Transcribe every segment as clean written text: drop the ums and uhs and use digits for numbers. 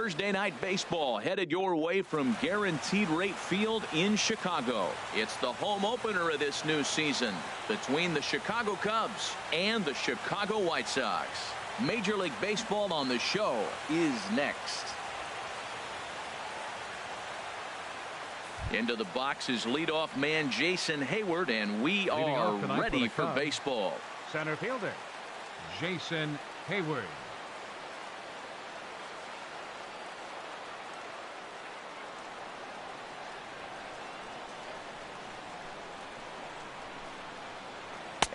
Thursday night baseball headed your way from Guaranteed Rate Field in Chicago. It's the home opener of this new season between the Chicago Cubs and the Chicago White Sox. Major League Baseball on the show is next. Into the box is leadoff man Jason Heyward, and we are ready for baseball. Center fielder Jason Heyward.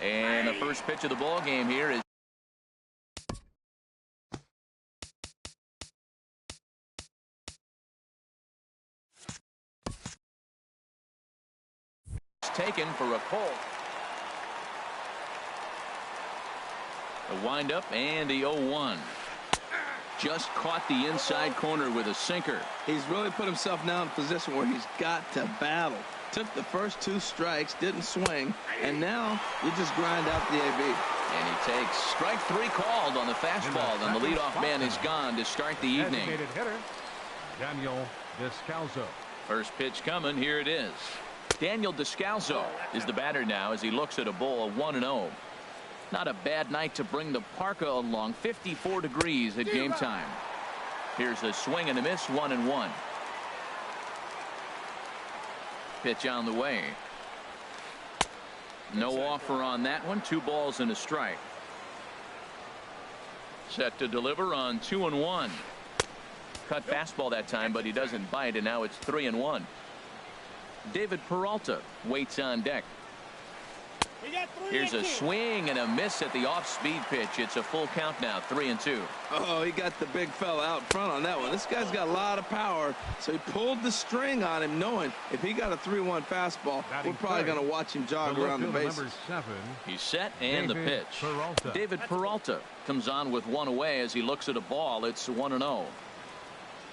And the first pitch of the ball game here is taken for a pull. A windup and the 0-1. Just caught the inside corner with a sinker. He's really put himself now in a position where he's got to battle. Took the first 2 strikes, didn't swing, and now you just grind out the AB. And he takes strike 3 called on the fastball, and the leadoff man is gone to start the evening. Designated hitter Daniel Descalso. First pitch coming. Here it is. Daniel Descalso is the batter now as he looks at a ball of 1-0. Not a bad night to bring the parka along. 54 degrees at game time. Here's a swing and a miss. 1-1. Pitch on the way. No offer on that one. 2 balls and a strike. Set to deliver on 2-1. Cut fastball that time, but he doesn't bite, and now it's 3-1. David Peralta waits on deck. Here's a swing and a miss at the off-speed pitch. It's a full count now. 3-2. Oh, he got the big fella out front on that one. This guy's got a lot of power, so he pulled the string on him, knowing if he got a 3-1 fastball, we're probably going to watch him jog around the bases. He's set, and the pitch. Peralta. David Peralta comes on with 1 away as he looks at a ball. It's 1-0.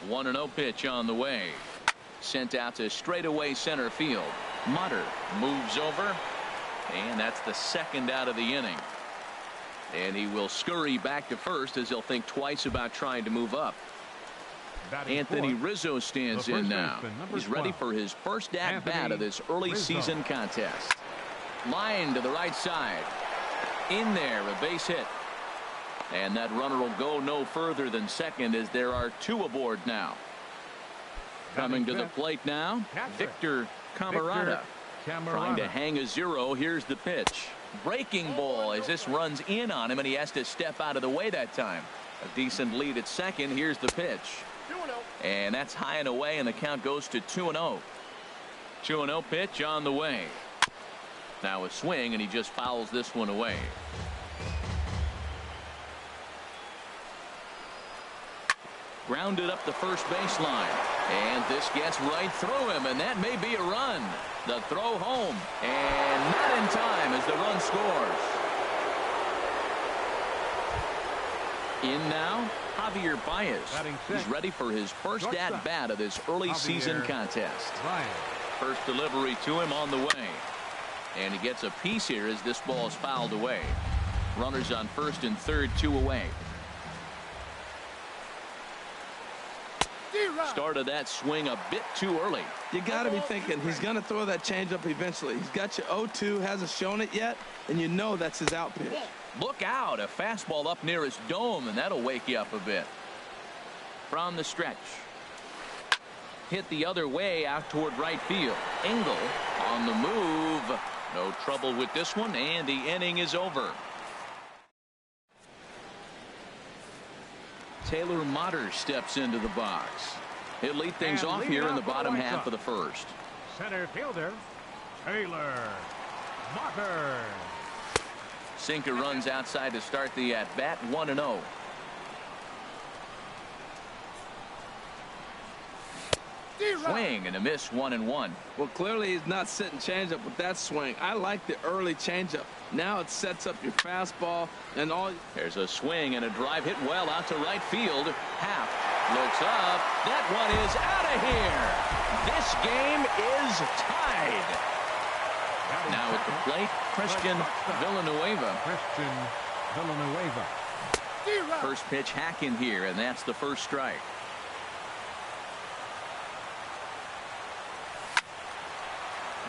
1-0 pitch on the way. Sent out to straightaway center field. Motter moves over, and that's the second out of the inning. And he will scurry back to first as he'll think twice about trying to move up. Anthony Rizzo stands in now. He's ready for his first at-bat of this early season contest. Line to the right side. In there, a base hit. And that runner will go no further than second as there are 2 aboard now. Coming to the plate now, Victor Camarada. Trying to hang a 0. Here's the pitch. Breaking ball as this runs in on him, and he has to step out of the way that time. A decent lead at second. Here's the pitch. And that's high and away, and the count goes to 2-0. 2-0 pitch on the way. Now a swing, and he just fouls this one away. Grounded up the first baseline, and this gets right through him, and that may be a run. The throw home, and not in time as the run scores. In now, Javier Baez. He's ready for his first at-bat of this early season contest. First delivery to him on the way, and he gets a piece here as this ball is fouled away. Runners on first and third, 2 away. Started that swing a bit too early. You got to be thinking he's going to throw that changeup eventually. He's got you 0-2, hasn't shown it yet, and you know that's his out pitch. Look out, a fastball up near his dome, and that'll wake you up a bit. From the stretch. Hit the other way out toward right field. Engel on the move. No trouble with this one, and the inning is over. Taylor Motter steps into the box. He'll lead things off here in the bottom half of the first. Center fielder Taylor Motter. Sinker runs outside to start the at-bat. 1-0. Swing and a miss. 1-1. Well, clearly he's not sitting changeup with that swing. I like the early changeup. Now it sets up your fastball and all. There's a swing and a drive hit well out to right field. Half looks up. That one is out of here. This game is tied. Now at the plate, Christian Villanueva. Christian Villanueva. First pitch hack in here, and that's the first strike.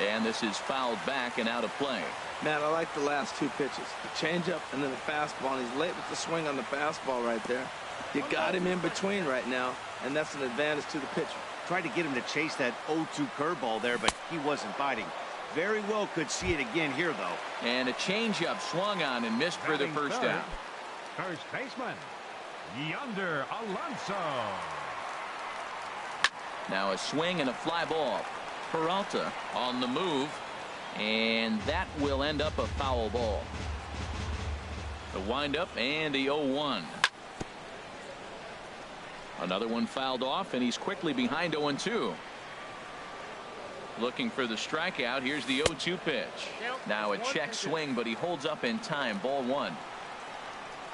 And this is fouled back and out of play. Man, I like the last two pitches. The changeup and then the fastball. And he's late with the swing on the fastball right there. You got him in between right now, and that's an advantage to the pitcher. Tried to get him to chase that 0-2 curveball there, but he wasn't biting. Very well could see it again here, though. And a changeup swung on and missed for the first out. First baseman, Yonder Alonso. Now a swing and a fly ball. Peralta on the move, and that will end up a foul ball. The windup and the 0-1. Another one fouled off, and he's quickly behind 0-2. Looking for the strikeout. Here's the 0-2 pitch. Now a check swing, but he holds up in time. Ball one.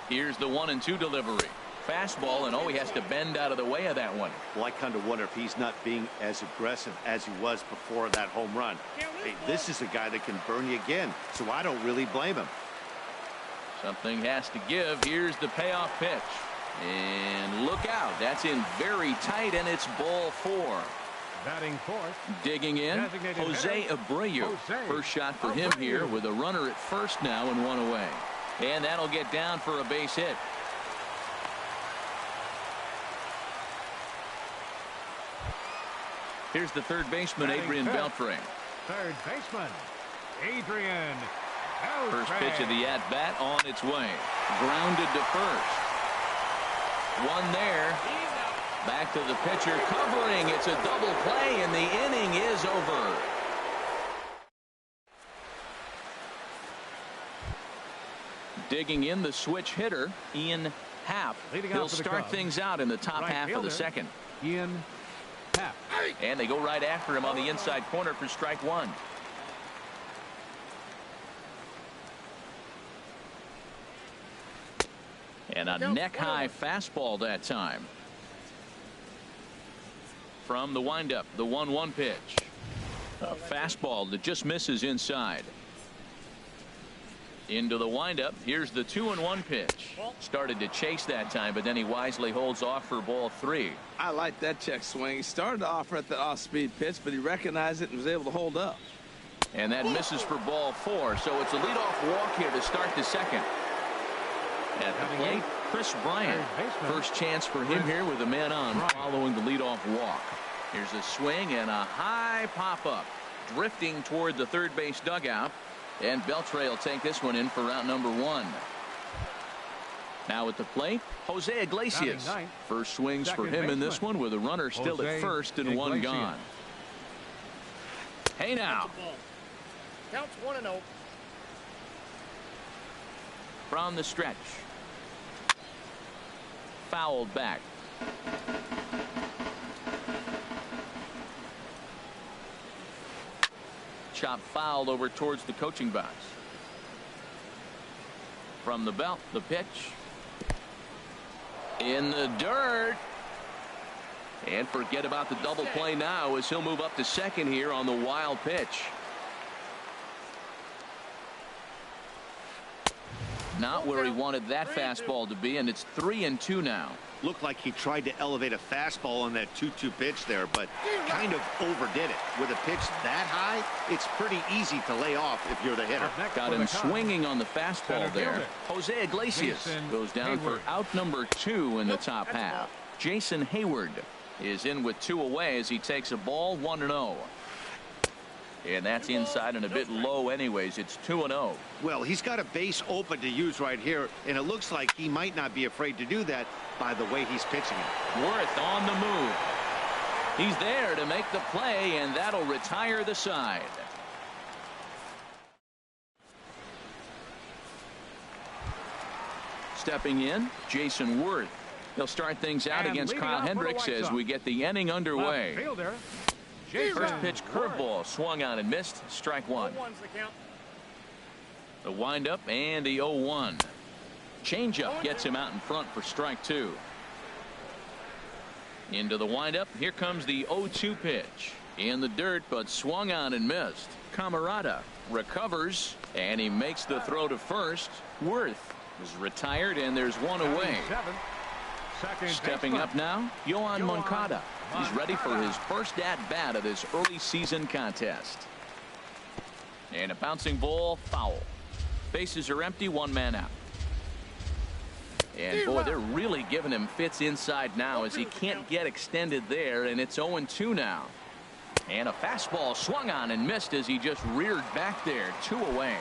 Here's the 1-2 delivery. Fastball, and he has to bend out of the way of that one. Well, I kind of wonder if he's not being as aggressive as he was before that home run. Hey, this is a guy that can burn you again, so I don't really blame him. Something has to give. Here's the payoff pitch. And look out. That's in very tight, and it's ball four. Batting fourth. Digging in, Jose Abreu. First shot for him here with a runner at first now and one away. And that'll get down for a base hit. Here's the third baseman, Adrian Beltre. Third baseman, Adrian Beltre. First pitch of the at-bat on its way. Grounded to first. One there. Back to the pitcher, covering. It's a double play, and the inning is over. Digging in, the switch hitter, Ian Happ. He'll start things out in the top half of the second. Ian Happ. And they go right after him on the inside corner for strike one. And a neck-high fastball that time. From the windup, the 1-1 pitch. A fastball that just misses inside. Into the windup. Here's the 2-1 pitch. Started to chase that time, but then he wisely holds off for ball three. I like that check swing. He started to offer at the off-speed pitch, but he recognized it and was able to hold up. And that misses for ball four, so it's a leadoff walk here to start the second. At the plate, Chris Bryant. First chance for him here with a man on following the leadoff walk. Here's a swing and a high pop-up. Drifting toward the third base dugout. And Beltre will take this one in for route number one. Now at the plate, Jose Iglesias. First swings for him in this one with a runner still at first and one gone. Hey now. Counts 1-0. From the stretch. Fouled back. Chop fouled over towards the coaching box. From the belt, the pitch. In the dirt. And forget about the double play now as he'll move up to second here on the wild pitch. Not where he wanted that fastball to be, and it's 3-2 now. Looked like he tried to elevate a fastball on that 2-2 pitch there, but kind of overdid it. With a pitch that high, it's pretty easy to lay off if you're the hitter. Got him swinging on the fastball there. Jose Iglesias goes down for out number 2 in the top half. Jason Hayward is in with 2 away as he takes a ball 1-0. And that's inside and a bit low anyways. It's 2-0. Well, he's got a base open to use right here, and it looks like he might not be afraid to do that by the way he's pitching it. Worth on the move. He's there to make the play, and that'll retire the side. Stepping in, Jason Worth. He'll start things out against Kyle Hendricks as we get the inning underway. First pitch curveball swung on and missed. Strike one. The windup and the 0-1. Changeup gets him out in front for strike two. Into the windup. Here comes the 0-2 pitch. In the dirt, but swung on and missed. Camarada recovers, and he makes the throw to first. Worth is retired, and there's one away. Stepping up now, Yoan Moncada. He's ready for his first at-bat of this early season contest. And a bouncing ball, foul. Bases are empty, one man out. And boy, they're really giving him fits inside now as he can't get extended there, and it's 0-2 now. And a fastball swung on and missed as he just reared back there. 2 away.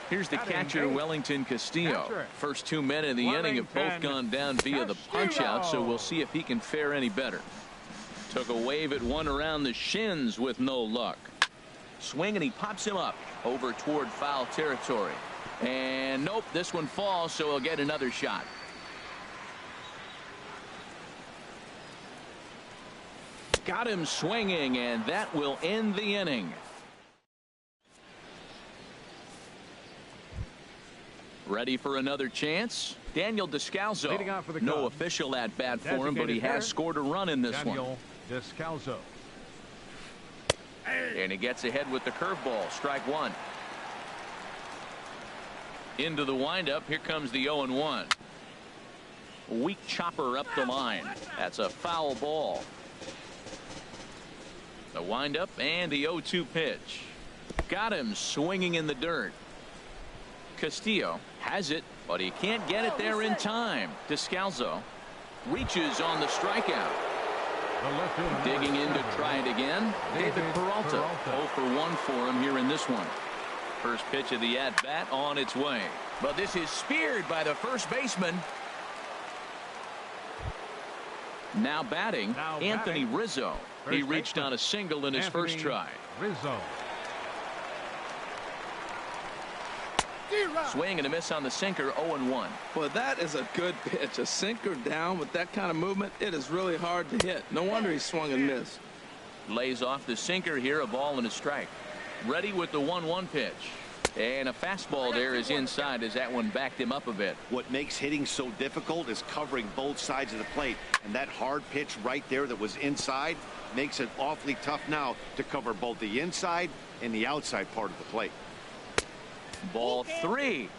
Here's the catcher, Wellington Castillo. First 2 men in the inning have both gone down via the punch out, so we'll see if he can fare any better. Took a wave at one around the shins with no luck. Swing and he pops him up over toward foul territory. And nope, this one falls, so he'll get another shot. Got him swinging, and that will end the inning. Ready for another chance? Daniel Descalso. No official at bat for him, but he has scored a run in this one. Descalso. And he gets ahead with the curveball. Strike one. Into the windup. Here comes the 0-1. Weak chopper up the line. That's a foul ball. The windup and the 0-2 pitch. Got him swinging in the dirt. Castillo has it, but he can't get it there in time. Descalso reaches on the strikeout. Digging in to try it again. David Peralta. 0 for 1 for him here in this one. First pitch of the at-bat on its way. But this is speared by the first baseman. Now batting, Anthony Rizzo. He reached on a single in his first try. Rizzo. Swing and a miss on the sinker. 0-1. Well, that is a good pitch. A sinker down with that kind of movement. It is really hard to hit. No wonder he swung and missed. Lays off the sinker here. A ball and a strike. Ready with the 1-1 pitch. And a fastball there is inside as that one backed him up a bit. What makes hitting so difficult is covering both sides of the plate. And that hard pitch right there that was inside makes it awfully tough now to cover both the inside and the outside part of the plate. Ball 3.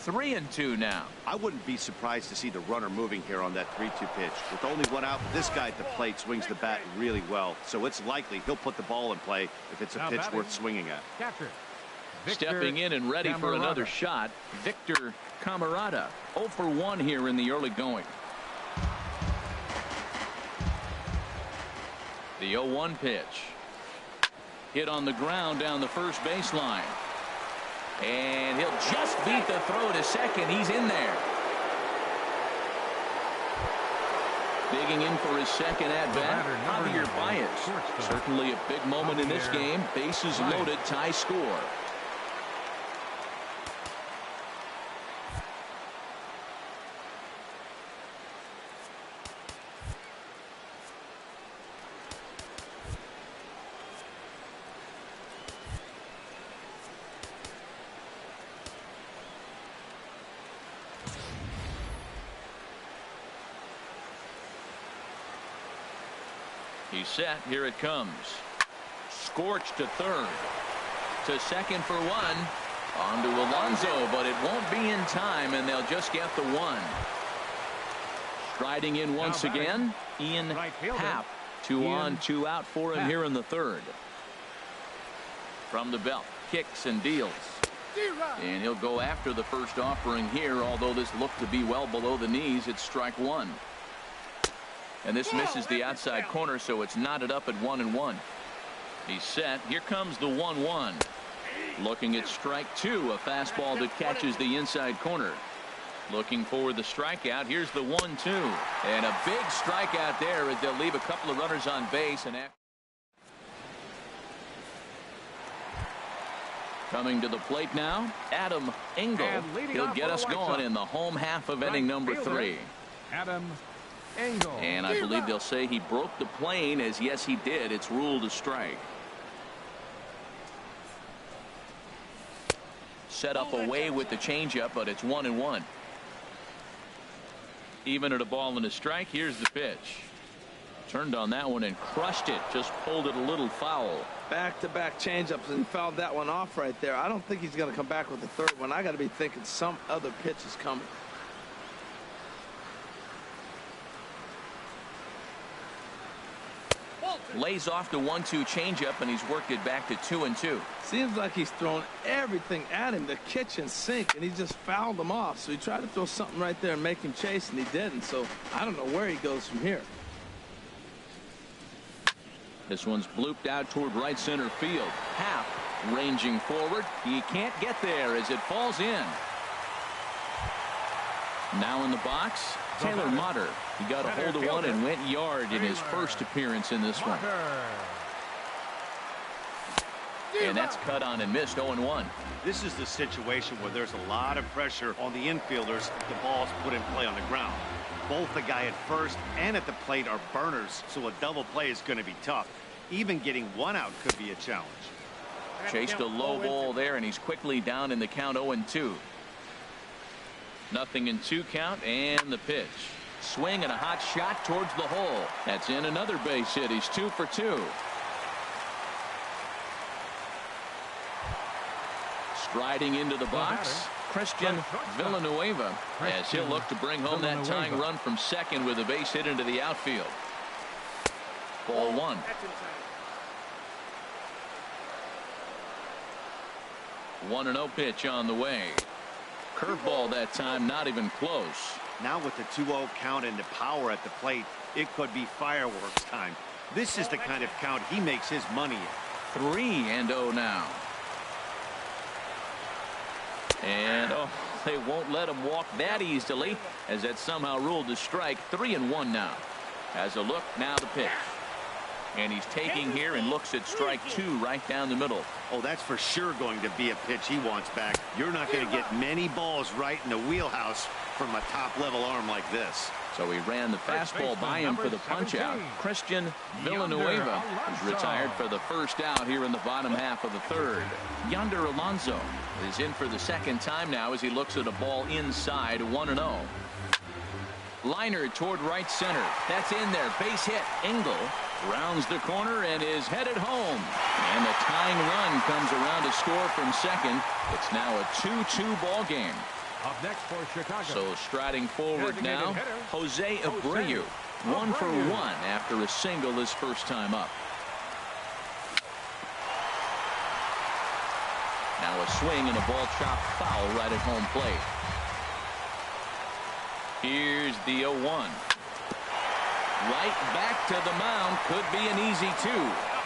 3-2 now. I wouldn't be surprised to see the runner moving here on that 3-2 pitch. With only one out, this guy at the plate swings the bat really well. So it's likely he'll put the ball in play if it's a pitch worth swinging at. Stepping in and ready for another shot, Victor Camarada. 0 for 1 here in the early going. The 0-1 pitch. Hit on the ground down the first baseline. And he'll just beat the throw to second. He's in there. Digging in for his second at-bat, Javier Baez. Certainly a big moment in this game. Bases loaded, tie score. He's set. Here it comes. Scorched to third. To second for 1. On to Alonso, but it won't be in time, and they'll just get the 1. Striding in once again, Ian Happ. 2 on, 2 out for him here in the third. From the belt, kicks and deals. And he'll go after the first offering here, although this looked to be well below the knees. It's strike 1. And this misses the outside corner, so it's knotted up at 1-1. He's set. Here comes the 1-1. Looking at strike 2, a fastball that catches the inside corner. Looking for the strikeout. Here's the 1-2. And a big strikeout there as they'll leave a couple of runners on base. And coming to the plate now, Adam Engel. He'll get us going in the home half of inning number 3. Adam Engel. And I believe they'll say he broke the plane, as yes he did. It's ruled a strike. Set up away with the changeup, but it's 1-1. Even at a ball and a strike. Here's the pitch. Turned on that one and crushed it. Just pulled it a little foul. Back-to-back changeups and fouled that one off right there. I don't think he's going to come back with the third one. I got to be thinking some other pitch is coming. Lays off the 1-2 changeup, and he's worked it back to 2-2. Seems like he's thrown everything at him, the kitchen sink, and he just fouled him off. So he tried to throw something right there and make him chase, and he didn't. So I don't know where he goes from here. This one's blooped out toward right center field. Happ ranging forward. He can't get there as it falls in. Now in the box, Taylor Motter. He got a hold of one and went yard in his first appearance in this one. And that's cut on and missed. 0-1. This is the situation where there's a lot of pressure on the infielders if the ball's put in play on the ground. Both the guy at first and at the plate are burners, so a double play is going to be tough. Even getting one out could be a challenge. Chased a low ball there, and he's quickly down in the count. 0-2. Nothing in 2 count, and the pitch. Swing and a hot shot towards the hole. That's in another base hit. He's 2 for 2. Striding into the box, Christian Villanueva, as he'll look to bring home that tying run from second with a base hit into the outfield. Ball 1. 1-0 pitch on the way. Curveball that time, not even close. Now with the 2-0 count and the power at the plate, it could be fireworks time. This is the kind of count he makes his money in. 3-0 now. And they won't let him walk that easily, as that somehow ruled a strike. 3-1 now. As a look, now the pitch. And he's taking here and looks at strike 2 right down the middle. Oh, that's for sure going to be a pitch he wants back. You're not going to get many balls right in the wheelhouse from a top-level arm like this. So he ran the fastball by him for the punch-out. Christian Villanueva is retired for the first out here in the bottom half of the third. Yonder Alonso is in for the second time now as he looks at a ball inside. 1-0. Liner toward right center. That's in there. Base hit. Engel rounds the corner and is headed home. And the tying run comes around to score from second. It's now a 2-2 ball game. Up next for Chicago. So striding forward now, Jose Abreu. 1 for 1 after a single his first time up. Now a swing and a ball chopped foul right at home plate. Here's the 0-1. Right back to the mound. Could be an easy 2.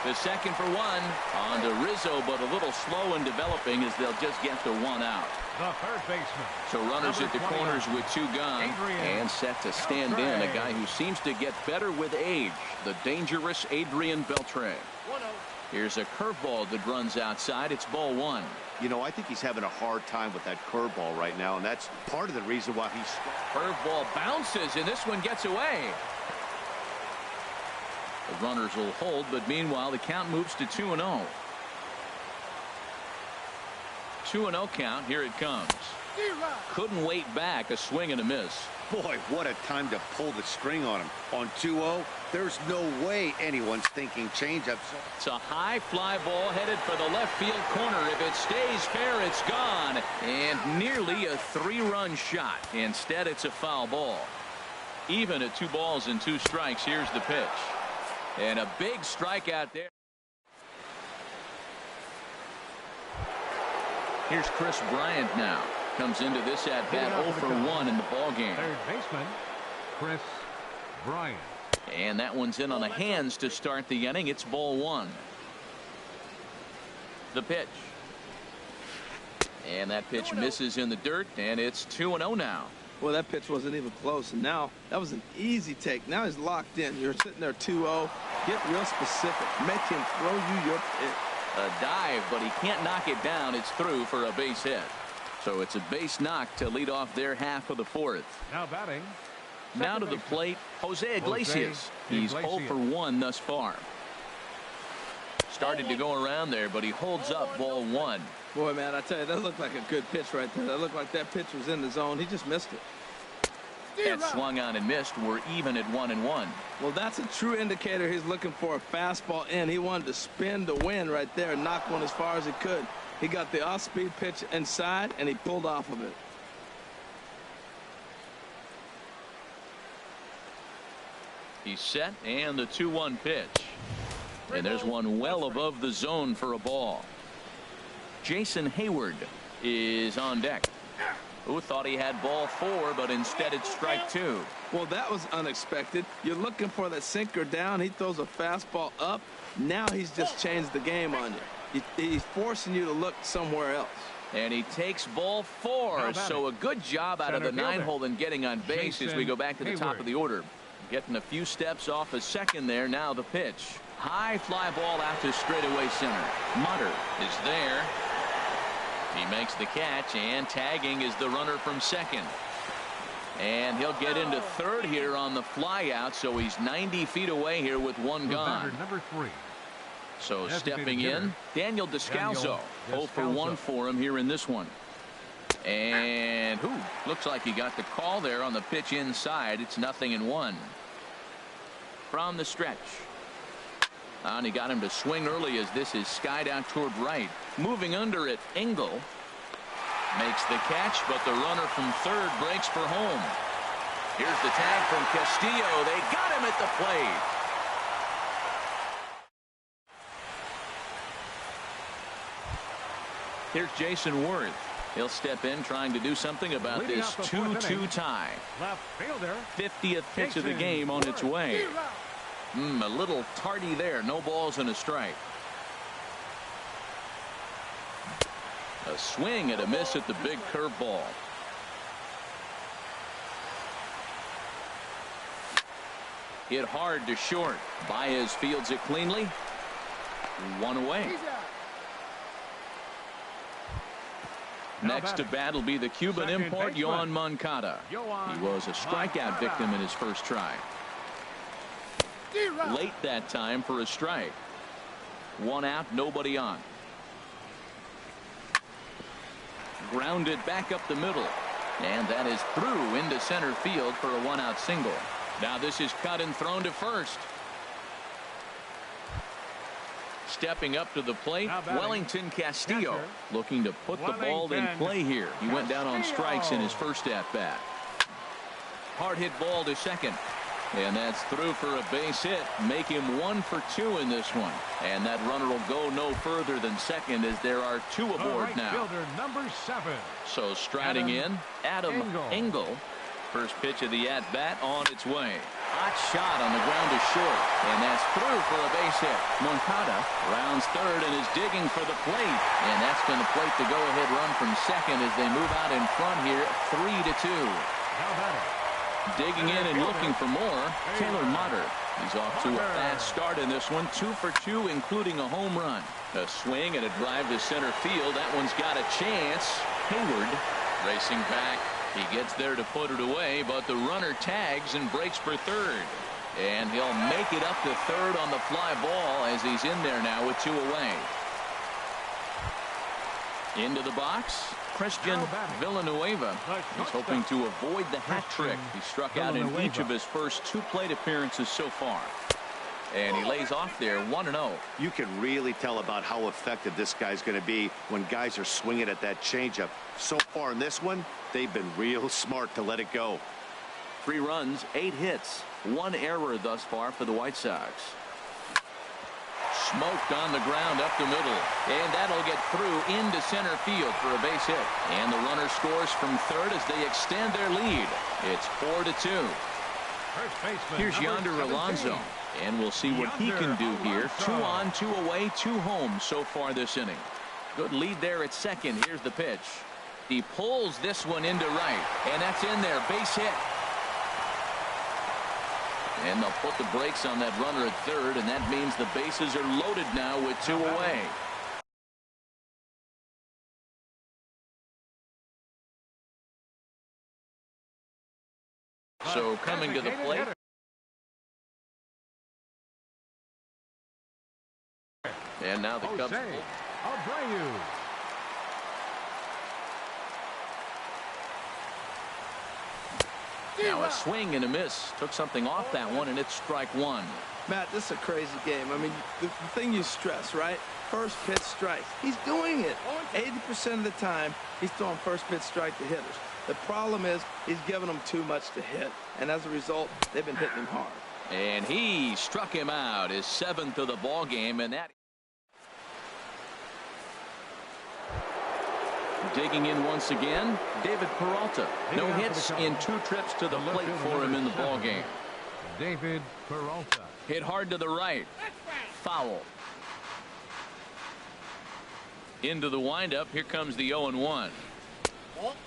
The second for 1 on to Rizzo, but a little slow in developing as they'll just get the 1 out. The third baseman. So runners at the corners with 2 gone and set to stand in. A guy who seems to get better with age. The dangerous Adrian Beltre. Here's a curveball that runs outside. It's ball 1. You know, I think he's having a hard time with that curveball right now, and that's part of the reason why he's... Curveball bounces, and this one gets away. The runners will hold, but meanwhile the count moves to 2-0. 2-0 count. Here it comes. Couldn't wait back. A swing and a miss. Boy, what a time to pull the string on him. On 2-0, there's no way anyone's thinking changeups. It's a high fly ball headed for the left field corner. If it stays fair, it's gone. And nearly a 3-run shot. Instead, it's a foul ball. Even at 2 balls and 2 strikes. Here's the pitch. And a big strikeout there. Here's Chris Bryant now. Comes into this at bat 0 for 1 in the ball game. Third baseman, Chris Bryant. And that one's in on the hands to start the inning. It's ball 1. The pitch. And that pitch misses in the dirt, and it's 2-0 now. Well, that pitch wasn't even close, and now that was an easy take. Now he's locked in. You're sitting there 2-0. Get real specific. Make him throw you your pitch. A dive, but he can't knock it down. It's through for a base hit. So it's a base knock to lead off their half of the 4th. Now batting. Now to the plate, Jose Iglesias. He's 0 for 1 thus far. Started to go around there, but he holds up ball 1. Boy, man, I tell you, that looked like a good pitch right there. That looked like that pitch was in the zone. He just missed it. That swung on and missed. We're even at 1-1. Well, that's a true indicator he's looking for a fastball in. He wanted to spin to win right there and knock one as far as he could. He got the off-speed pitch inside, and he pulled off of it. He's set, and the 2-1 pitch. And there's one well above the zone for a ball. Jason Hayward is on deck. Who thought he had ball 4, but instead it's strike 2. Well, that was unexpected. You're looking for that sinker down. He throws a fastball up. Now he's just changed the game on you. He's forcing you to look somewhere else. And he takes ball 4. So a good job out of the 9-hole in getting on base as we go back to the top of the order. Getting a few steps off a second there. Now the pitch. High fly ball out to straightaway center. Mutter is there. He makes the catch, and tagging is the runner from second. And he'll get into third here on the fly out, so he's 90 feet away here with one gone. Number 3. So stepping in, Daniel Descalso. 0 for 1 for him here in this one. And looks like he got the call there on the pitch inside. It's 0-1. From the stretch. And he got him to swing early as this is skied out toward right. Moving under it, Engel makes the catch, but the runner from third breaks for home. Here's the tag from Castillo. They got him at the plate. Here's Jason Worth. He'll step in trying to do something about this 2-2 tie. Left fielder. 50th pitch of the game on its way. A little tardy there. No balls and a strike. A swing and a miss at the big curveball. Hit hard to short. Baez fields it cleanly. 1 away. Next to bat will be the Cuban import, Yoan Moncada. He was a strikeout victim in his first try. Late that time for a strike. 1 out, nobody on. Grounded back up the middle. And that is through into center field for a 1-out single. Now this is cut and thrown to first. Stepping up to the plate, Wellington Castillo looking to put the ball in play here. He went down on strikes in his first at-bat. Hard hit ball to second. And that's through for a base hit. Make him 1 for 2 in this one. And that runner will go no further than second as there are 2 aboard now. Fielder, number 7. So striding in, Adam Engel. First pitch of the at-bat on its way. Hot shot on the ground to short. And that's through for a base hit. Moncada rounds third and is digging for the plate. And that's going to plate the go-ahead run from second as they move out in front here 3-2. How about it? Digging in and looking for more, Taylor Mutter. He's off to a fast start in this one. 2 for 2, including a home run. A swing and a drive to center field. That one's got a chance. Hayward racing back. He gets there to put it away, but the runner tags and breaks for third. And he'll make it up to third on the fly ball as he's in there now with 2 away. Into the box, Christian Villanueva. He's hoping to avoid the hat trick. He struck out in each of his first 2 plate appearances so far. And he lays off there 1-0. You can really tell about how effective this guy's going to be when guys are swinging at that changeup. So far in this one, they've been real smart to let it go. 3 runs, 8 hits, 1 error thus far for the White Sox. Smoked on the ground up the middle, and that'll get through into center field for a base hit. And the runner scores from third as they extend their lead. It's 4-2. Here's Yonder Alonso, and we'll see what he can do here. 2 on, 2 away, 2 home so far this inning. Good lead there at second. Here's the pitch. He pulls this one into right, and that's in there. Base hit. And they'll put the brakes on that runner at third, and that means the bases are loaded now with 2 away. So coming to the plate. And now the Cubs. Now a swing and a miss. Took something off that one, and it's strike 1. Matt, this is a crazy game. I mean, the thing you stress, right? First pitch strike. He's doing it. 80% of the time, he's throwing first pitch strike to hitters. The problem is he's giving them too much to hit, and as a result, they've been hitting him hard. And he struck him out, his 7th of the ball game, and that. Digging in once again, David Peralta. No hits in 2 trips to the plate for him in the ball game. David Peralta. Hit hard to the right. Foul. Into the windup. Here comes the 0-1.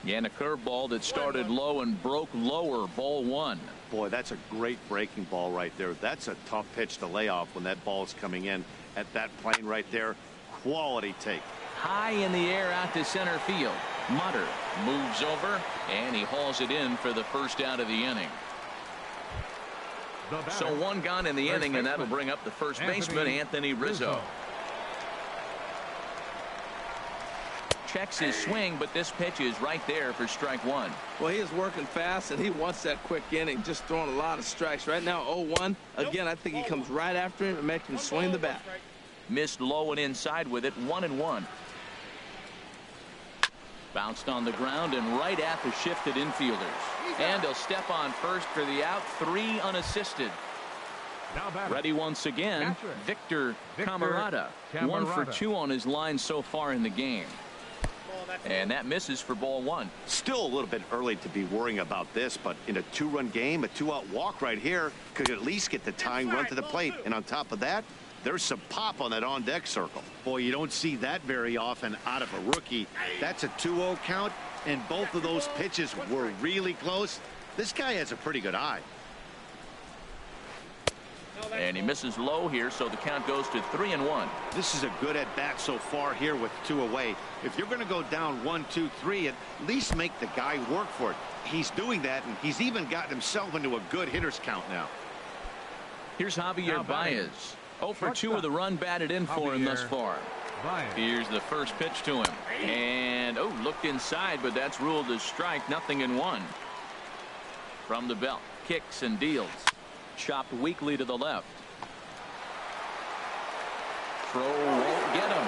And a curveball that started low and broke lower. Ball 1. Boy, that's a great breaking ball right there. That's a tough pitch to lay off when that ball is coming in at that plane right there. Quality take. High in the air out to center field. Mutter moves over and he hauls it in for the first out of the inning. So 1 gone in the inning, and that'll bring up the first baseman, Anthony Rizzo. Checks his swing, but this pitch is right there for strike 1. Well, he is working fast, and he wants that quick inning, just throwing a lot of strikes. Right now, 0-1. Again, I think he comes right after him and makes him swing the bat. Missed low and inside with it, 1-1. Bounced on the ground and right at the shifted infielders. And he'll step on first for the out. 3 unassisted. Ready once again, Victor Camarada. 1 for 2 on his line so far in the game. And that misses for ball 1. Still a little bit early to be worrying about this, but in a 2-run game, a 2-out walk right here could at least get the tying run to the plate. And on top of that, there's some pop on that on-deck circle. Boy, you don't see that very often out of a rookie. That's a 2-0 count, and both of those pitches were really close. This guy has a pretty good eye. And he misses low here, so the count goes to 3-1. This is a good at-bat so far here with 2 away. If you're going to go down 1, 2, 3, at least make the guy work for it. He's doing that, and he's even gotten himself into a good hitter's count now. Here's Javier Baez. 0 for 2 with a run batted in for him thus far. Here's the first pitch to him. And, looked inside, but that's ruled as strike. 0-1. From the belt. Kicks and deals. Chopped weakly to the left. Throw won't get him.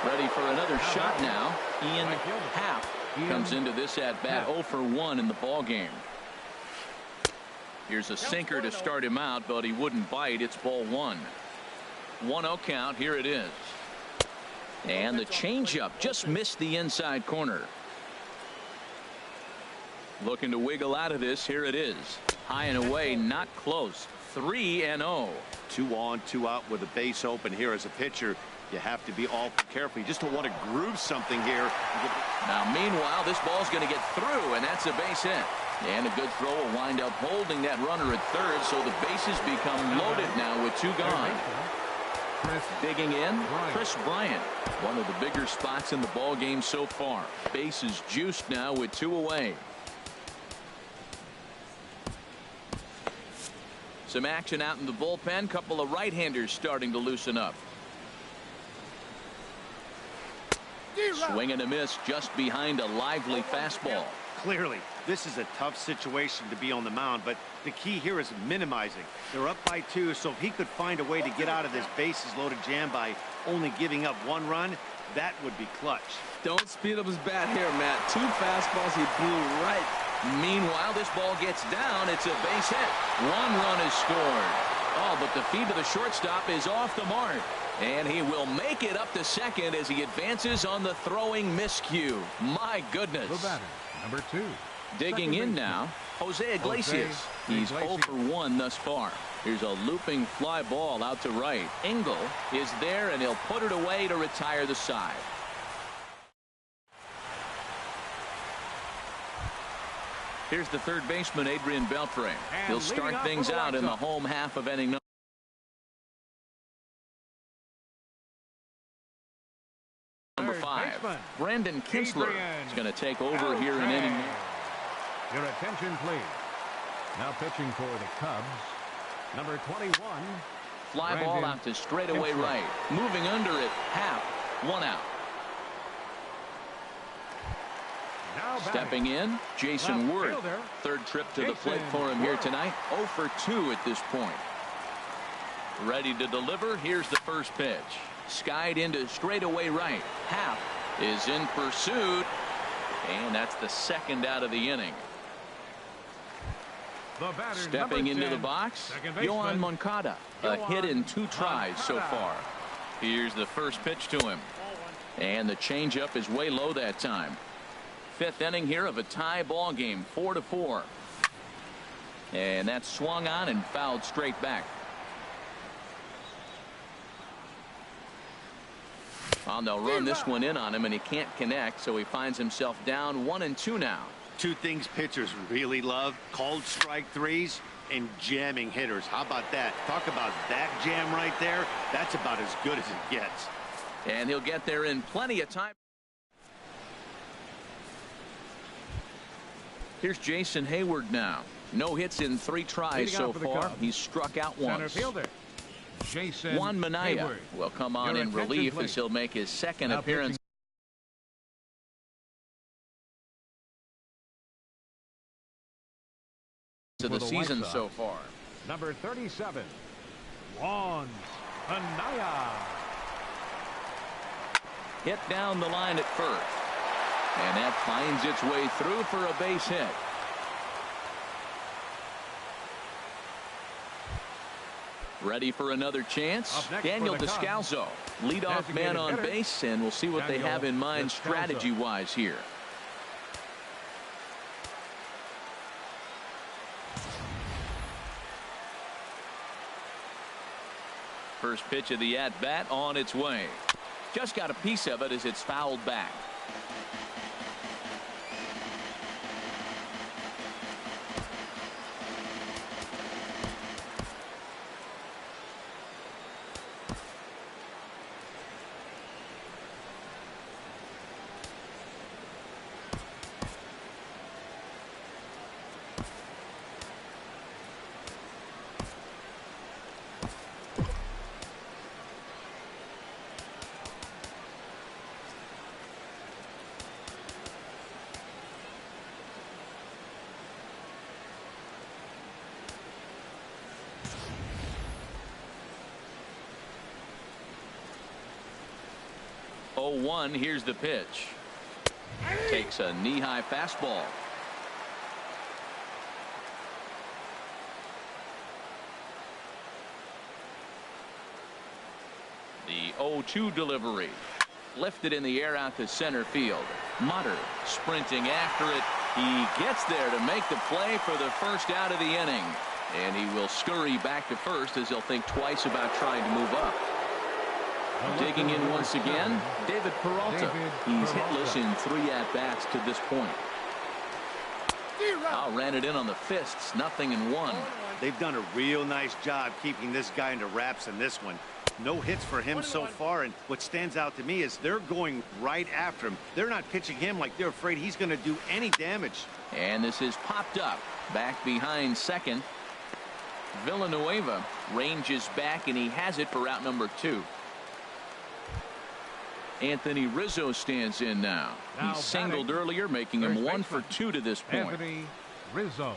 Ready for another shot now. Ian Happ comes into this at bat. 0 for 1 in the ball game. Here's a sinker to start him out, but he wouldn't bite. It's ball 1. 1-0 count. Here it is. And the changeup just missed the inside corner. Looking to wiggle out of this. Here it is. High and away, not close. 3-0. 2 on, 2 out with a base open here as a pitcher. You have to be awful careful. You just don't want to groove something here. Now, meanwhile, this ball's going to get through, and that's a base hit. And a good throw will wind up holding that runner at third, so the bases become loaded now with 2 gone. Digging in, Chris Bryant. One of the bigger spots in the ball game so far. Bases juiced now with 2 away. Some action out in the bullpen. Couple of right-handers starting to loosen up. Swing and a miss just behind a lively fastball. Clearly, this is a tough situation to be on the mound, but the key here is minimizing. They're up by 2, so if he could find a way to get out of this bases-loaded jam by only giving up 1 run, that would be clutch. Don't speed up his bat here, Matt. 2 fastballs he blew right. Meanwhile, this ball gets down. It's a base hit. 1 run is scored. Oh, but the feed to the shortstop is off the mark. And he will make it up to second as he advances on the throwing miscue. My goodness. The batter, number 2. Digging in now, Jose Iglesias. He's 0 for 1 thus far. Here's a looping fly ball out to right. Engel is there, and he'll put it away to retire the side. Here's the third baseman, Adrian Beltre. He'll start things out in the home half of inning number 5. Brandon Kinsler is going to take over here in inning. Your attention, please. Now pitching for the Cubs, number 21. Fly ball out to straightaway right. Moving under it, Happ. 1 out. Stepping in, Jason Worth. Third trip to the plate for him here tonight. 0 for 2 at this point. Ready to deliver. Here's the first pitch. Skied into straightaway right. Happ is in pursuit. And that's the second out of the inning. Stepping into the box, Yoan Moncada. A hit in 2 tries so far. Here's the first pitch to him. And the changeup is way low that time. 5th inning here of a tie ball game, 4-4. And that's swung on and fouled straight back. Well, they'll run this one in on him, and he can't connect, so he finds himself down 1-2 now. 2 things pitchers really love: called strike threes and jamming hitters. How about that? Talk about that jam right there. That's about as good as it gets. And he'll get there in plenty of time. Here's Jason Hayward now. No hits in 3 tries so far. He's struck out once. Juan Minaya will come on in relief as he'll make his 2nd appearance of the season so far. Number 37, Juan Minaya. Hit down the line at first. And that finds its way through for a base hit. Ready for another chance. Daniel Descalso, leadoff man on base, and we'll see what they have in mind strategy-wise here. First pitch of the at-bat on its way. Just got a piece of it as it's fouled back. One. Here's the pitch. Takes a knee-high fastball. The 0-2 delivery. Lifted in the air out to center field. Mutter sprinting after it. He gets there to make the play for the first out of the inning. And he will scurry back to first as he'll think twice about trying to move up. Digging in once again, David Peralta. He's hitless in 3 at-bats to this point. Ran it in on the fists, 0-1. They've done a real nice job keeping this guy into wraps in this one. No hits for him so far, and what stands out to me is they're going right after him. They're not pitching him like they're afraid he's going to do any damage. And this is popped up. Back behind second. Villanueva ranges back, and he has it for out number 2. Anthony Rizzo stands in now. He singled earlier, making him 1 for 2 to this point. Anthony Rizzo.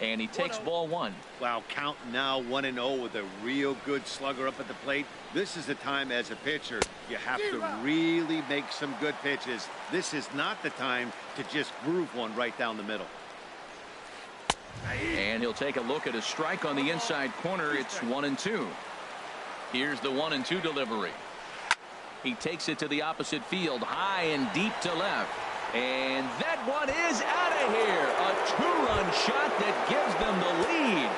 And he takes ball 1. Wow, count now 1-0 with a real good slugger up at the plate. This is the time as a pitcher you have to really make some good pitches. This is not the time to just groove one right down the middle. And he'll take a look at a strike on the inside corner. It's 1-2. Here's the 1-2 delivery. He takes it to the opposite field, high and deep to left. And that one is out of here. A 2-run shot that gives them the lead.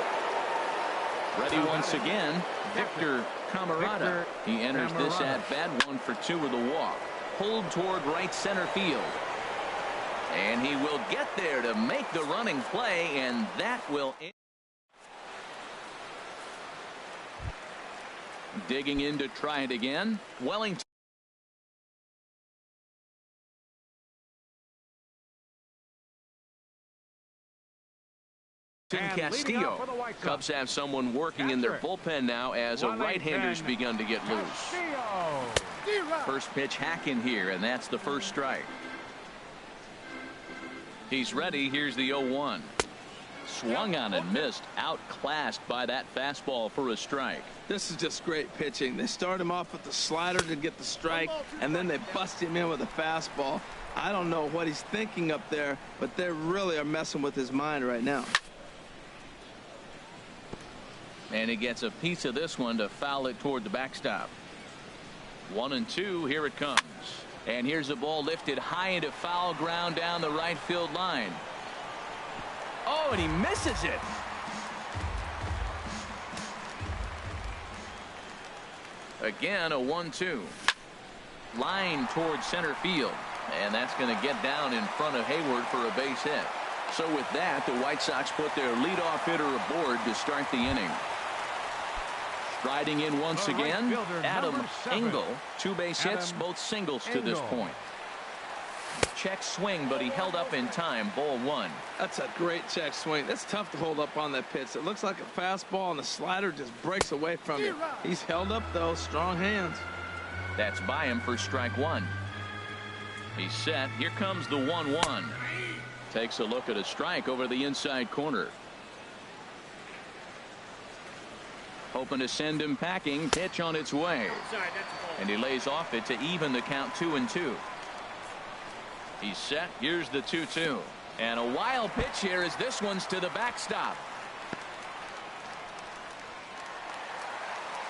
Ready once again, Victor Camarada. He enters this at-bat 1 for 2 with a walk. Pulled toward right center field. And he will get there to make the running play, and that will end. Digging in to try it again, Wellington. Castillo. Cubs have someone working in their bullpen now as a right-hander's begun to get loose. First pitch hack in here, and that's the first strike. He's ready. Here's the 0-1. Swung on and missed. Outclassed by that fastball for a strike. This is just great pitching. They start him off with the slider to get the strike, and then they bust him in with a fastball. I don't know what he's thinking up there, but they really are messing with his mind right now. And he gets a piece of this one to foul it toward the backstop. 1-2. Here it comes. And here's the ball lifted high into foul ground down the right field line. Oh, and he misses it. Again, a 1-2. Line towards center field. And that's going to get down in front of Hayward for a base hit. So with that, the White Sox put their leadoff hitter aboard to start the inning. Striding in once again, Adam Engel. 2 base hits, both singles to this point. Check swing, but he held up in time. Ball 1. That's a great check swing. That's tough to hold up on that pitch. It looks like a fastball, and the slider just breaks away from it. He's held up, though. Strong hands. That's by him for strike 1. He's set. Here comes the 1-1. Takes a look at a strike over the inside corner. Hoping to send him packing. Pitch on its way. And he lays off it to even the count 2-2. He's set. Here's the 2-2. And a wild pitch here as this one's to the backstop.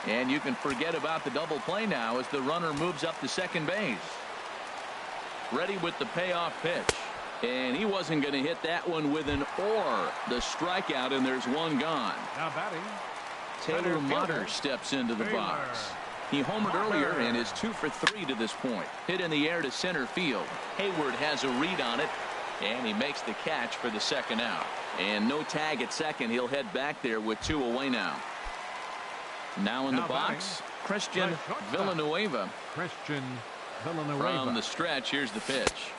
And you can forget about the double play now as the runner moves up to second base. Ready with the payoff pitch. And he wasn't going to hit that one with an or. The strikeout, and there's one gone. Now batting, Taylor Motter steps into the box. He homered earlier and is 2 for 3 to this point. Hit in the air to center field. Hayward has a read on it, and he makes the catch for the second out. And no tag at second. He'll head back there with 2 away now. Now in the box, Christian Villanueva. From the stretch, here's the pitch.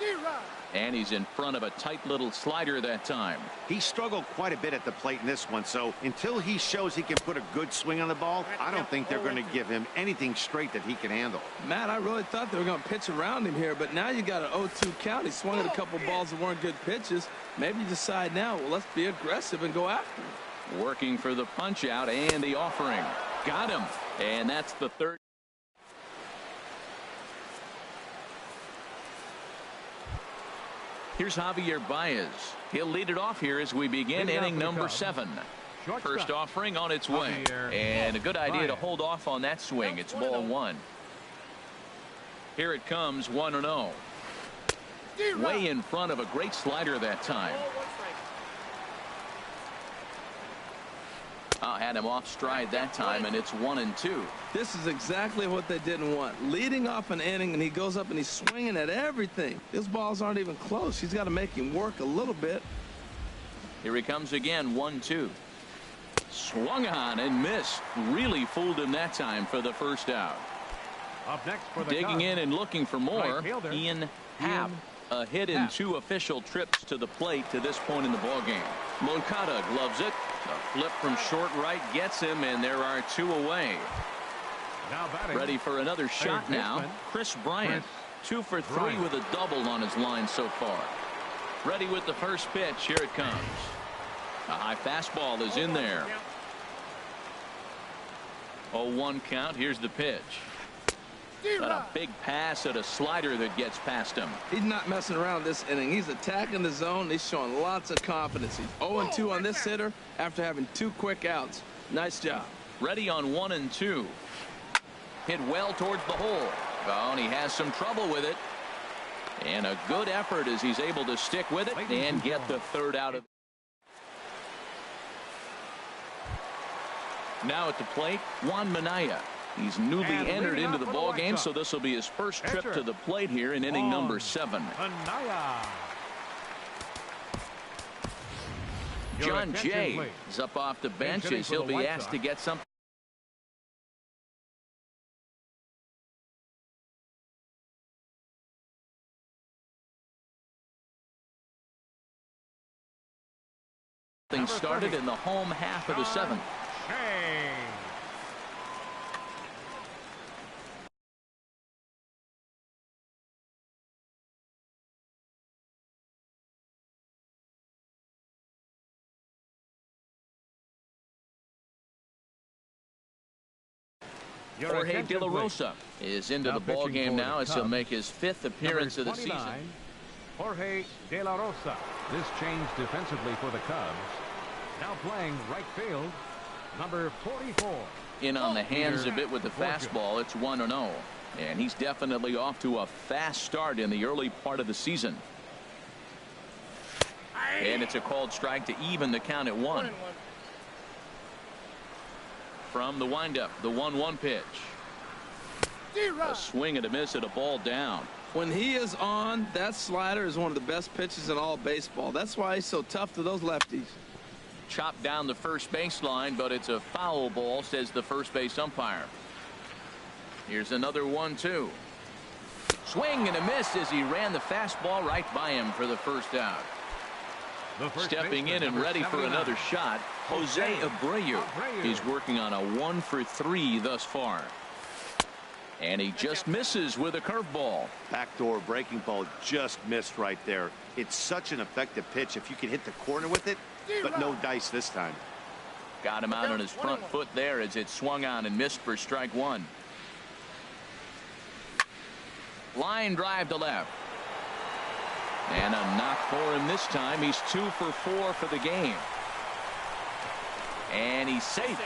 And he's in front of a tight little slider that time. He struggled quite a bit at the plate in this one, so until he shows he can put a good swing on the ball, I don't think they're going to give him anything straight that he can handle. Matt, I really thought they were going to pitch around him here, but now you got an 0-2 count. He swung at a couple balls that weren't good pitches. Maybe you decide now, well, let's be aggressive and go after him. Working for the punch out and the offering. Got him. And that's the third. Here's Javier Baez. He'll lead it off here as we begin inning number 7. First offering on its way. And a good idea to hold off on that swing. It's ball 1. Here it comes, 1-0. Way in front of a great slider that time. Had him off stride that time, and it's 1-2. This is exactly what they didn't want. Leading off an inning, and he goes up and he's swinging at everything. His balls aren't even close. He's got to make him work a little bit. Here he comes again, 1-2. Swung on and missed. Really fooled him that time for the first out. Up next for the digging in and looking for more, right Ian Happ. A hit in 2 official trips to the plate to this point in the ballgame. Moncada gloves it. A flip from short right gets him, and there are 2 away. Now batting, ready for another shot now. Chris Bryant, 2 for 3 with a double on his line so far. Ready with the first pitch. Here it comes. A high fastball is in there. 0-1 count. Here's the pitch. Got a big pass at a slider that gets past him. He's not messing around this inning. He's attacking the zone. He's showing lots of confidence. He's 0-2 on this hitter after having 2 quick outs. Nice job. Ready on 1-2. Hit well towards the hole. Oh, and he has some trouble with it. And a good effort as he's able to stick with it and get the third out of it. Now at the plate, Juan Minaya. He's newly entered into the ball game, so this will be his first trip to the plate here in inning number 7. John Jay is up off the bench as he'll be asked to get something started in the home half of the 7th. Jorge De La Rosa is into the ball game now as he'll make his 5th appearance of the season. Jorge De La Rosa. This change defensively for the Cubs. Now playing right field, Number 44. In on the hands a bit with the fastball. It's 1-0. And he's definitely off to a fast start in the early part of the season. And it's a called strike to even the count at 1. From the windup, the 1-1 pitch. A swing and a miss at a ball down. When he is on, that slider is one of the best pitches in all baseball. That's why he's so tough to those lefties. Chopped down the first baseline, but it's a foul ball, says the first base umpire. Here's another 1-2. Swing and a miss as he ran the fastball right by him for the first out. Stepping in and ready for another shot, Jose Abreu. He's working on a 1-for-3 thus far. And he just misses with a curveball. Backdoor breaking ball just missed right there. It's such an effective pitch if you can hit the corner with it, but no dice this time. Got him out on his front foot there as it swung on and missed for strike 1. Line drive to left. And a knock for him this time. He's 2 for 4 for the game. And he's safe.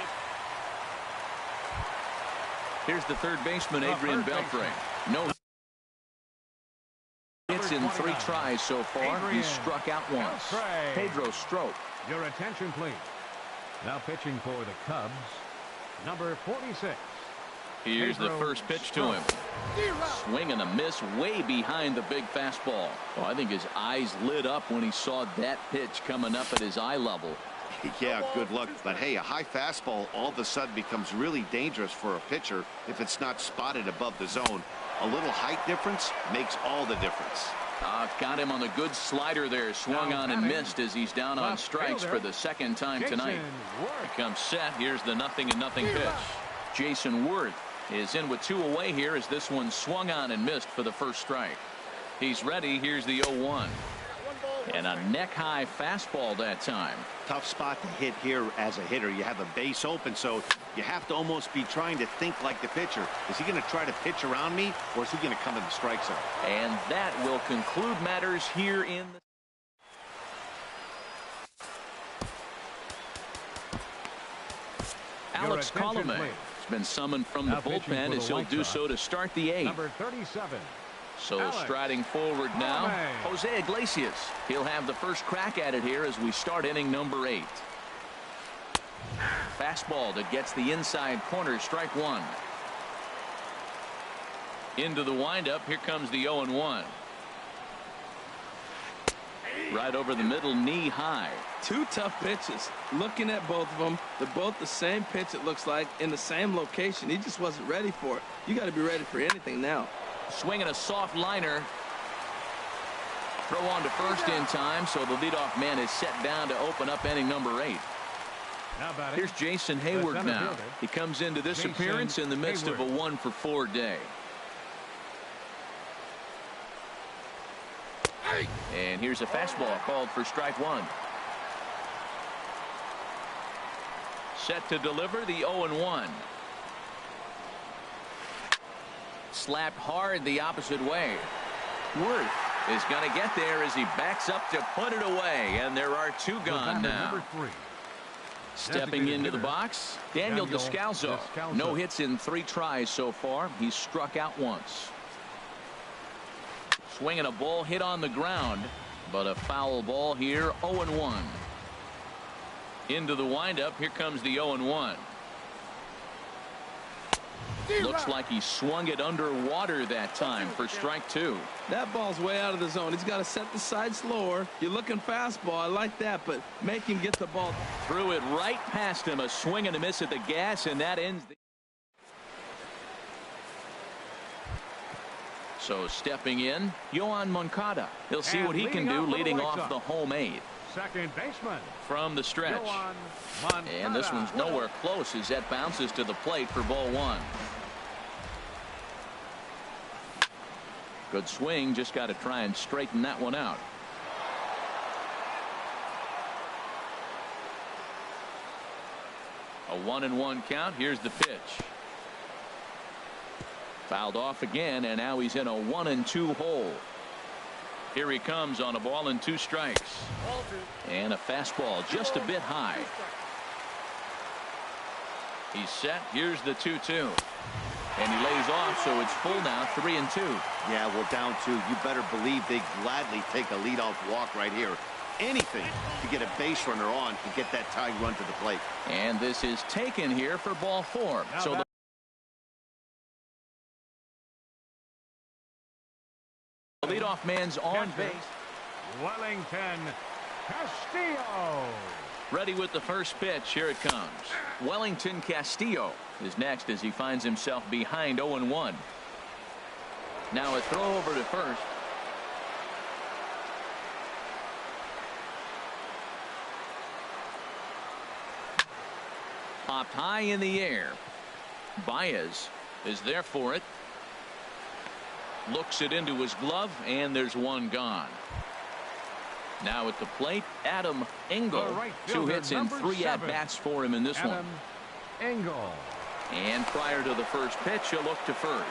Here's the third baseman, Adrian Beltre. No hits in 3 tries so far. He's struck out once. Pedro Strop. Your attention, please. Now pitching for the Cubs, number 46. Here's the first pitch to him. Swing and a miss way behind the big fastball. Oh, I think his eyes lit up when he saw that pitch coming up at his eye level. Yeah, good luck. But hey, a high fastball all of a sudden becomes really dangerous for a pitcher if it's not spotted above the zone. A little height difference makes all the difference. Got him on the good slider there. Swung on and missed as he's down on strikes for the second time tonight. He comes set. Here's the 0-0 pitch. Jason Worth is in with 2 away here as this one swung on and missed for the first strike. He's ready. Here's the 0-1. And a neck-high fastball that time. Tough spot to hit here as a hitter. You have a base open, so you have to almost be trying to think like the pitcher. Is he going to try to pitch around me, or is he going to come in the strike zone? And that will conclude matters here in the Alex Colomé has been summoned from the bullpen as he'll do so to start the 8th. Number 37. So striding forward now, Jose Iglesias. He'll have the first crack at it here as we start inning number 8. Fastball that gets the inside corner, strike 1. Into the windup. Here comes the 0-1. Right over the middle, knee high. 2 tough pitches. Looking at both of them, they're both the same pitch, it looks like, in the same location. He just wasn't ready for it. You got to be ready for anything now. Swinging a soft liner. Throw on to first in time, so the leadoff man is set down to open up inning number 8. Here's Jason Hayward now. He comes into this appearance in the midst of a 1-for-4 day. And here's a fastball called for strike 1. Set to deliver the 0-1. Slapped hard the opposite way. Worth is going to get there as he backs up to put it away, and there are 2 gone now. Stepping into the box, Daniel Descalso. No hits in 3 tries so far. He's struck out once. Swinging a ball hit on the ground, but a foul ball here. 0-1. Into the windup. Here comes the 0-1. Looks like he swung it underwater that time for strike 2. That ball's way out of the zone. He's got to set the side slower. You're looking fastball. I like that, but make him get the ball. Threw it right past him. A swing and a miss at the gas, and that ends the. So stepping in, Yoan Moncada. He'll see what he can do leading off the home 8. Second baseman. From the stretch. And this one's nowhere close as that bounces to the plate for ball 1. Good swing. Just got to try and straighten that one out. A 1-1 count. Here's the pitch. Fouled off again, and now he's in a 1-2 hole. Here he comes on a ball and 2 strikes. And a fastball just a bit high. He's set. Here's the 2-2. And he lays off, so it's full now, 3-2. Yeah, well, down 2. You better believe they gladly take a leadoff walk right here. Anything to get a base runner on and get that tying run to the plate. And this is taken here for ball 4. Now So the leadoff man's on base. Wellington Castillo. Ready with the first pitch. Here it comes. Wellington Castillo is next as he finds himself behind 0-1. Now a throw over to first. Popped high in the air. Baez is there for it. Looks it into his glove, and there's one gone. Now at the plate, Adam Engel. Right 2 hits and 3 7. at-bats for him in this Adam one. Engel. And prior to the first pitch, a look to first.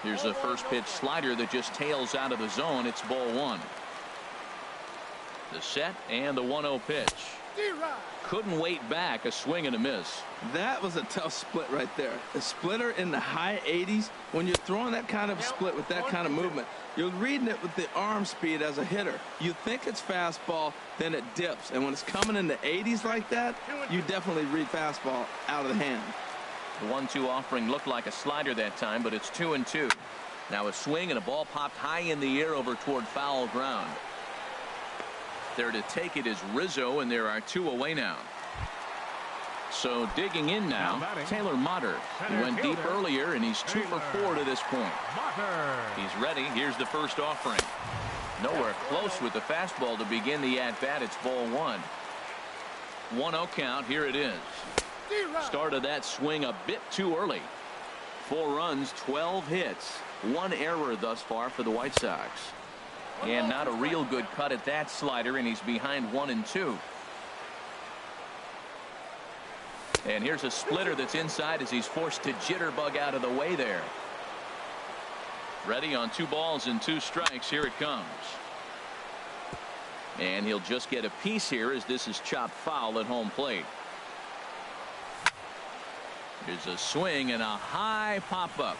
Here's a first pitch slider that just tails out of the zone. It's ball 1. The set and the 1-0 pitch. Couldn't wait back. A swing and a miss. That was a tough split right there. A splitter in the high 80s. When you're throwing that kind of split with that kind of movement, you're reading it with the arm speed as a hitter. You think it's fastball, then it dips. And when it's coming in the 80s like that, you definitely read fastball out of the hand. The 1-2 offering looked like a slider that time, but it's 2-2. Now a swing and a ball popped high in the air over toward foul ground. There to take it is Rizzo, and there are 2 away now. So digging in now, Taylor Motter. He went deep earlier, and he's 2 for 4 to this point. He's ready. Here's the first offering. Nowhere close with the fastball to begin the at-bat. It's ball 1. 1-0 count. Here it is. Started that swing a bit too early. 4 runs, 12 hits. 1 error thus far for the White Sox. And not a real good cut at that slider, and he's behind 1-2. And here's a splitter that's inside as he's forced to jitterbug out of the way there. Ready on 2 balls and 2 strikes. Here it comes. And he'll just get a piece here as this is chopped foul at home plate. Here's a swing and a high pop-up.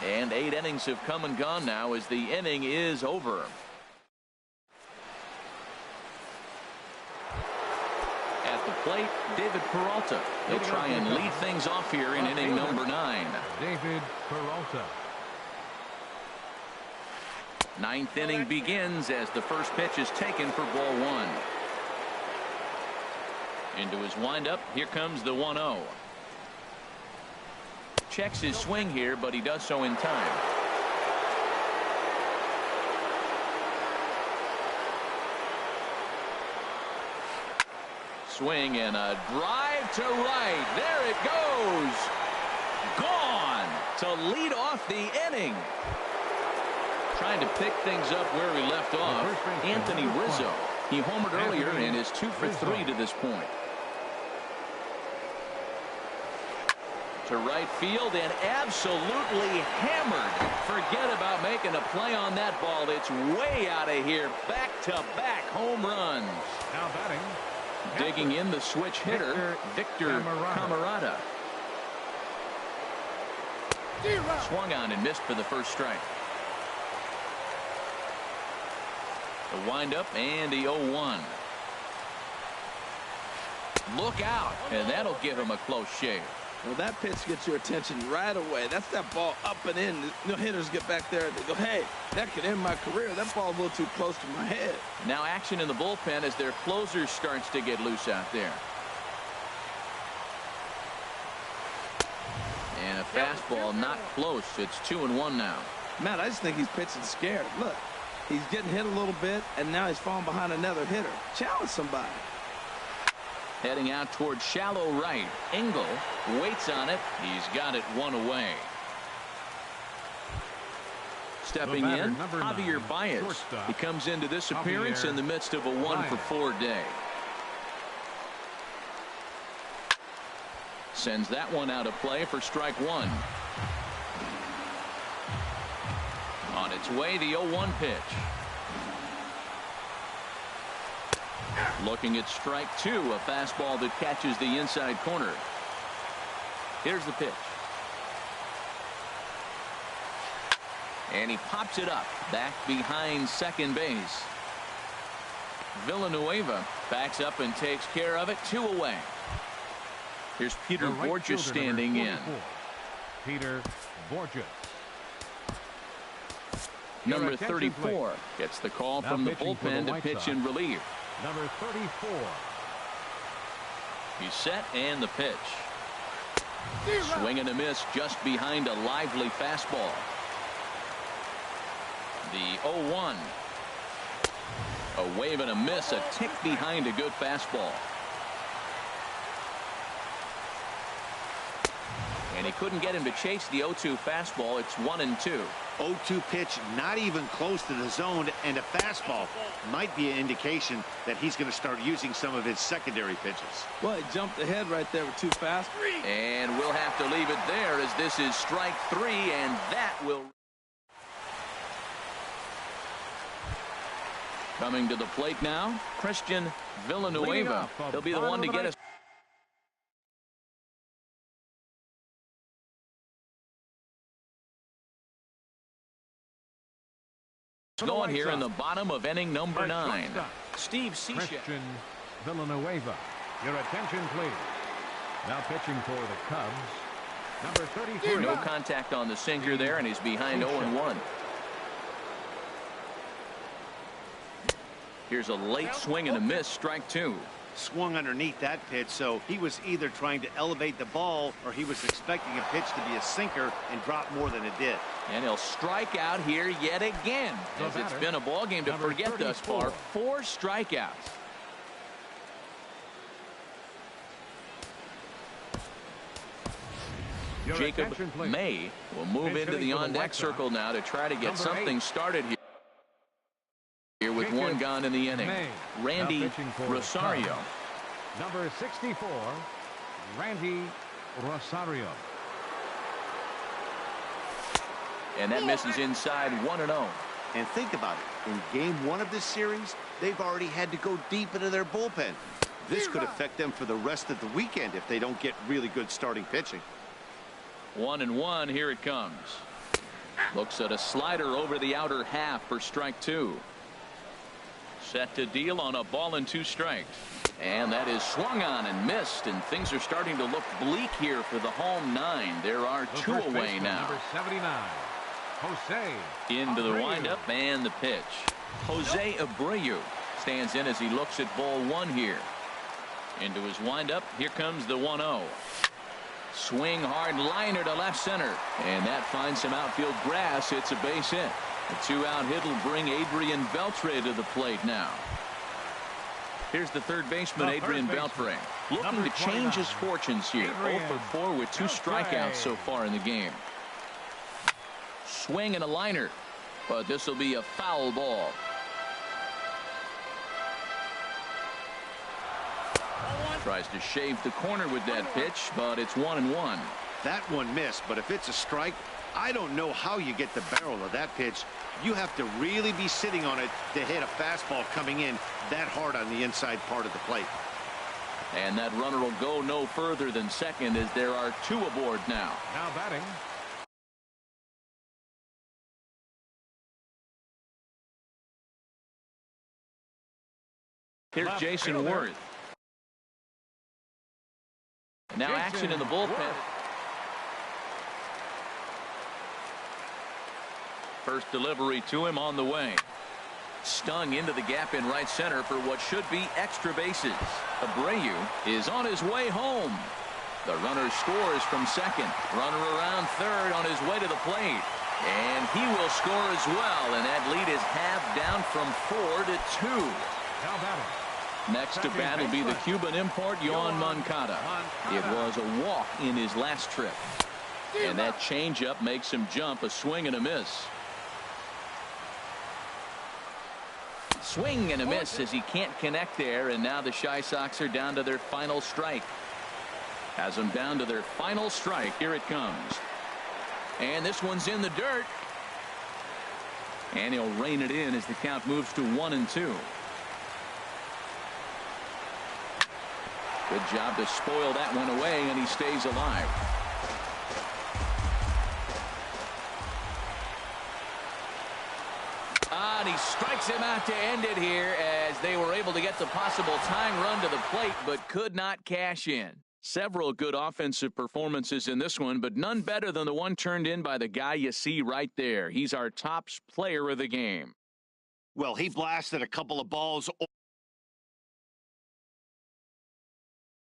And 8 innings have come and gone now as the inning is over. At the plate, David Peralta. He'll try and lead things off here in inning number 9. David Peralta. 9th inning begins as the first pitch is taken for ball 1. Into his windup. Here comes the 1-0. Checks his swing here, but he does so in time. Swing and a drive to right. There it goes. Gone to lead off the inning. Trying to pick things up where he left off. Anthony Rizzo. He homered earlier and is 2 for 3 to this point. To right field and absolutely hammered. Forget about making a play on that ball. It's way out of here. Back-to-back home runs. Now batting. Digging in the switch hitter, Victor Camarada. Swung on and missed for the first strike. The windup and the 0-1. Look out, and that'll give him a close shave. Well, that pitch gets your attention right away. That's that ball up and in. The hitters get back there and they go, hey, that could end my career. That ball's a little too close to my head. Now action in the bullpen as their closer starts to get loose out there. And a fastball not close. It's 2-1 now. Matt, I just think he's pitching scared. Look, he's getting hit a little bit, and now he's falling behind another hitter. Challenge somebody. Heading out towards shallow right. Engel waits on it. He's got it 1 away. Stepping in, Javier Baez. He comes into this appearance in the midst of a 1 for 4 day. Sends that one out of play for strike 1. On its way, the 0-1 pitch. Looking at strike two, a fastball that catches the inside corner. Here's the pitch. And he pops it up back behind second base. Villanueva backs up and takes care of it. 2 away. Here's Peter Borges standing in. Peter Borges. Number 34 gets the call from the bullpen to pitch in relief. Number 34. He's set and the pitch. Swing and a miss just behind a lively fastball. The 0-1. A wave and a miss, a tick behind a good fastball. And he couldn't get him to chase the 0-2 fastball. It's 1-2. 0-2 pitch, not even close to the zone, and a fastball might be an indication that he's going to start using some of his secondary pitches. Well, he jumped ahead right there with too fast. And we'll have to leave it there as this is strike 3, and that will. Coming to the plate now, Christian Villanueva. He'll be the one to get us going here in the bottom of inning number 9. Steve Cishek. Christian Villanueva. Your attention, please. Now pitching for the Cubs. Number 33. No contact on the sinker there, and he's behind 0-1. Here's a late swing and a miss, strike 2. Swung underneath that pitch, so he was either trying to elevate the ball or he was expecting a pitch to be a sinker and drop more than it did. And he'll strike out here yet again, as it's been a ball game to forget thus far. 4 strikeouts. Jacob May will move into the on-deck circle now to try to get something started here. With 1 gone in the inning. Randy Rosario. Number 64, Randy Rosario. And that misses inside 1-0. And think about it. In game 1 of this series, they've already had to go deep into their bullpen. This could affect them for the rest of the weekend if they don't get really good starting pitching. 1-1. Here it comes. Looks at a slider over the outer half for strike 2. Set to deal on a ball and 2 strikes. And that is swung on and missed, and things are starting to look bleak here for the home 9. There are 2 away now. Number 79, Jose into the Abreu. windup and the pitch. Jose Abreu stands in as he looks at ball 1 here. Into his windup. Here comes the 1-0. Swing hard liner to left center, and that finds some outfield grass. It's a base hit. A 2-out hit will bring Adrian Beltre to the plate now. Here's the third baseman, Adrian Beltre, looking to change his fortunes here. 0 for 4 with 2 strikeouts so far in the game. Swing and a liner, but this will be a foul ball. Tries to shave the corner with that pitch, but it's 1-1. That one missed, but if it's a strike, I don't know how you get the barrel of that pitch. You have to really be sitting on it to hit a fastball coming in that hard on the inside part of the plate. And that runner will go no further than second as there are 2 aboard now. Now batting. Here's Jason Worth. Now action in the bullpen. First delivery to him on the way. Stung into the gap in right center for what should be extra bases. Abreu is on his way home. The runner scores from second. Runner around third on his way to the plate. And he will score as well. And that lead is halved down from 4 to 2. Now batting. Next to bat will be the Cuban import, Yoan Moncada. It was a walk in his last trip. And that changeup makes him jump. A swing and a miss. Swing and a miss as he can't connect there, and now the Chi Sox are down to their final strike. Has them down to their final strike. Here it comes. And this one's in the dirt. And he'll rein it in as the count moves to 1-2. Good job to spoil that one away, and he stays alive. And he strikes him out to end it here as they were able to get the possible tying run to the plate, but could not cash in. Several good offensive performances in this one, but none better than the one turned in by the guy you see right there. He's our top player of the game. Well, he blasted a couple of balls